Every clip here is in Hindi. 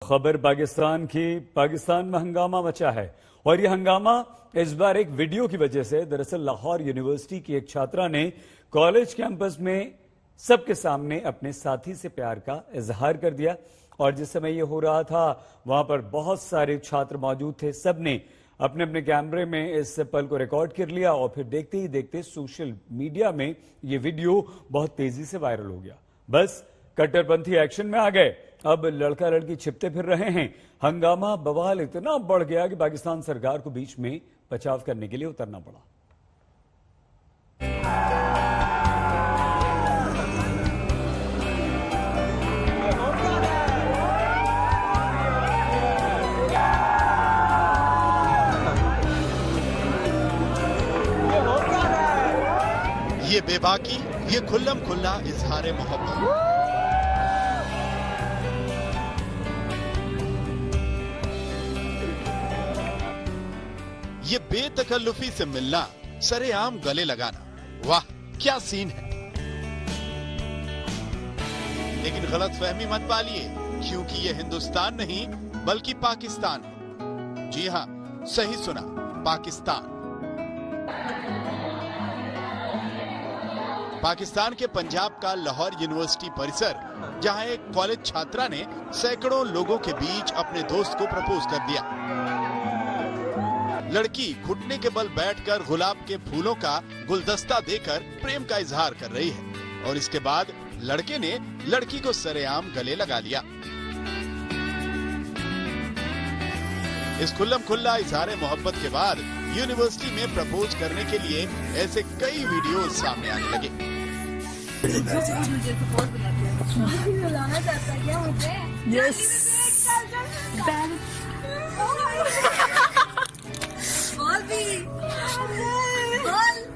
खबर पाकिस्तान में हंगामा मचा है और यह हंगामा इस बार एक वीडियो की वजह से। दरअसल लाहौर यूनिवर्सिटी की एक छात्रा ने कॉलेज कैंपस में सबके सामने अपने साथी से प्यार का इजहार कर दिया और जिस समय यह हो रहा था वहां पर बहुत सारे छात्र मौजूद थे। सबने अपने अपने कैमरे में इस पल को रिकॉर्ड कर लिया और फिर देखते ही देखते सोशल मीडिया में यह वीडियो बहुत तेजी से वायरल हो गया। बस कट्टरपंथी एक्शन में आ गए। अब लड़का लड़की छिपते फिर रहे हैं। हंगामा बवाल इतना बढ़ गया कि पाकिस्तान सरकार को बीच में बचाव करने के लिए उतरना पड़ा। ये बेबाकी, ये खुल्लम खुल्ला इजहार मोहब्बत। ये बेतकल्लुफी से मिलना, सरेआम गले लगाना, वाह क्या सीन है। लेकिन गलतफहमी मत पालिए, क्योंकि ये हिंदुस्तान नहीं बल्कि पाकिस्तान है। जी हां, सही सुना, पाकिस्तान। पाकिस्तान के पंजाब का लाहौर यूनिवर्सिटी परिसर, जहां एक कॉलेज छात्रा ने सैकड़ों लोगों के बीच अपने दोस्त को प्रपोज कर दिया। लड़की घुटने के बल बैठकर गुलाब के फूलों का गुलदस्ता देकर प्रेम का इजहार कर रही है और इसके बाद लड़के ने लड़की को सरेआम गले लगा लिया। इस खुल्लम खुल्ला इजहार मोहब्बत के बाद यूनिवर्सिटी में प्रपोज करने के लिए ऐसे कई वीडियो सामने आने लगे।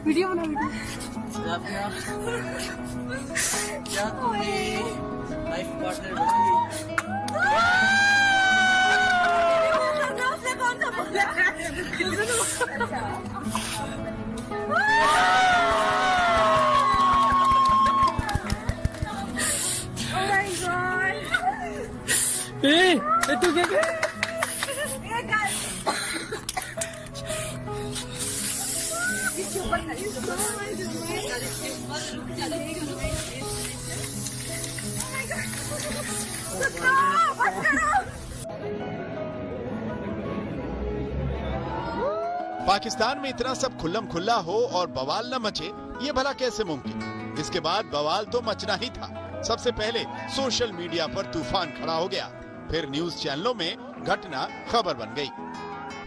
वीडियो बना क्या तुम्हें लाइफ पार्टनर बनोगी? तू क्या पाकिस्तान में इतना सब खुल्लम खुल्ला हो और बवाल न मचे, ये भला कैसे मुमकिन? इसके बाद बवाल तो मचना ही था। सबसे पहले सोशल मीडिया पर तूफान खड़ा हो गया, फिर न्यूज चैनलों में घटना खबर बन गई।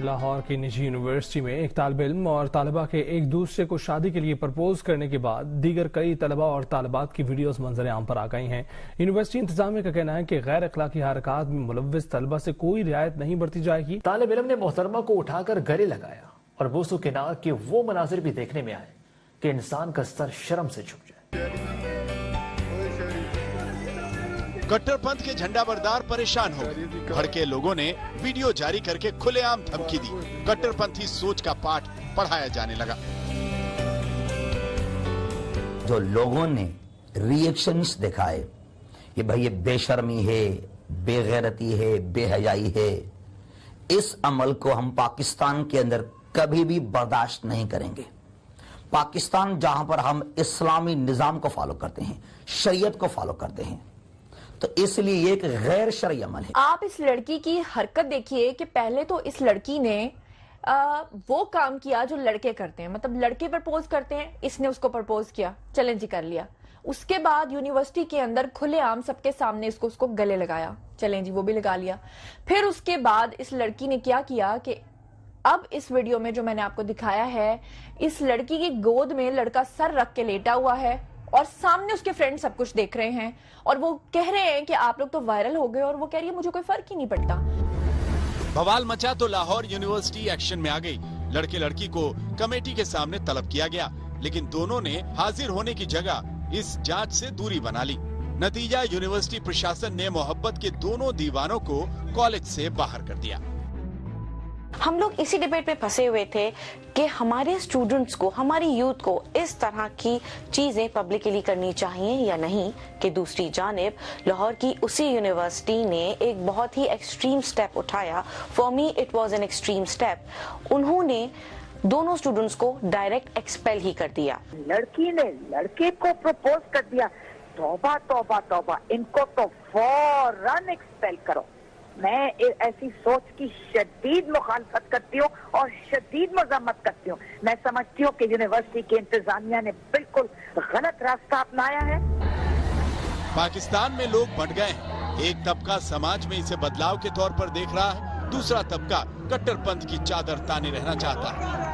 लाहौर की निजी यूनिवर्सिटी में एक तालिबे इल्म और तालिबा के एक दूसरे को शादी के लिए प्रपोज करने के बाद दीगर कई तलबा और तालिबात की वीडियोस मंजर आम पर आ गई हैं। यूनिवर्सिटी इंतजामिया का कहना है कि गैर अखलाकी हरकत में मुलव्विस तलबा से कोई रियायत नहीं बरती जाएगी। तालिबे इल्म ने मोहतरमा को उठाकर गले लगाया और बोसो के नाक के वो मनाजिर भी देखने में आए कि इंसान का सर शर्म से झुक जाए। कट्टरपंथ के झंडाबरदार परेशान हो गए। भड़के लोगों ने वीडियो जारी करके खुलेआम धमकी दी। कट्टरपंथी सोच का पाठ पढ़ाया जाने लगा। जो लोगों ने रिएक्शंस दिखाए कि भाई ये बेशर्मी है, बेगैरती है, बेहयाई है, इस अमल को हम पाकिस्तान के अंदर कभी भी बर्दाश्त नहीं करेंगे। पाकिस्तान जहां पर हम इस्लामी निजाम को फॉलो करते हैं, शरीयत को फॉलो करते हैं, तो इसलिए ये एक गैर शरई अमल है। आप इस लड़की की हरकत देखिए कि पहले तो इस लड़की ने वो काम किया जो लड़के करते हैं, मतलब लड़के प्रपोज करते हैं, इसने उसको प्रपोज किया, चैलेंज ही कर लिया। उसके बाद यूनिवर्सिटी के अंदर खुलेआम सबके सामने उसको गले लगाया, चैलेंज वो भी लगा लिया। फिर उसके बाद इस लड़की ने क्या किया कि अब इस वीडियो में जो मैंने आपको दिखाया है, इस लड़की की गोद में लड़का सर रख के लेटा हुआ है और सामने उसके फ्रेंड सब कुछ देख रहे हैं और वो कह रहे हैं कि आप लोग तो वायरल हो गए, और वो कह रही है मुझे कोई फर्क ही नहीं पड़ता। बवाल मचा तो लाहौर यूनिवर्सिटी एक्शन में आ गई। लड़के लड़की को कमेटी के सामने तलब किया गया, लेकिन दोनों ने हाजिर होने की जगह इस जांच से दूरी बना ली। नतीजा, यूनिवर्सिटी प्रशासन ने मोहब्बत के दोनों दीवानों को कॉलेज से बाहर कर दिया। हम लोग इसी डिबेट पे फंसे हुए थे कि हमारे स्टूडेंट्स को, हमारी यूथ को इस तरह की चीजें पब्लिकली करनी चाहिए या नहीं, कि दूसरी जानिब लाहौर की उसी यूनिवर्सिटी ने एक बहुत ही एक्सट्रीम स्टेप उठाया। For me it was an extreme step. उन्होंने दोनों स्टूडेंट्स को डायरेक्ट एक्सपेल ही कर दिया। लड़की ने लड़के को प्रपोज कर दिया, तौबा तौबा तौबा, इनको तो फौरन एक्सपेल करो। मैं ऐसी सोच की शदीद मुखालफत करती हूँ और शदीद मजम्मत करती हूँ। मैं समझती हूँ कि यूनिवर्सिटी के इंतजामिया ने बिल्कुल गलत रास्ता अपनाया है। पाकिस्तान में लोग बढ़ गए हैं। एक तबका समाज में इसे बदलाव के तौर पर देख रहा है, दूसरा तबका कट्टरपंथ की चादर ताने रहना चाहता है।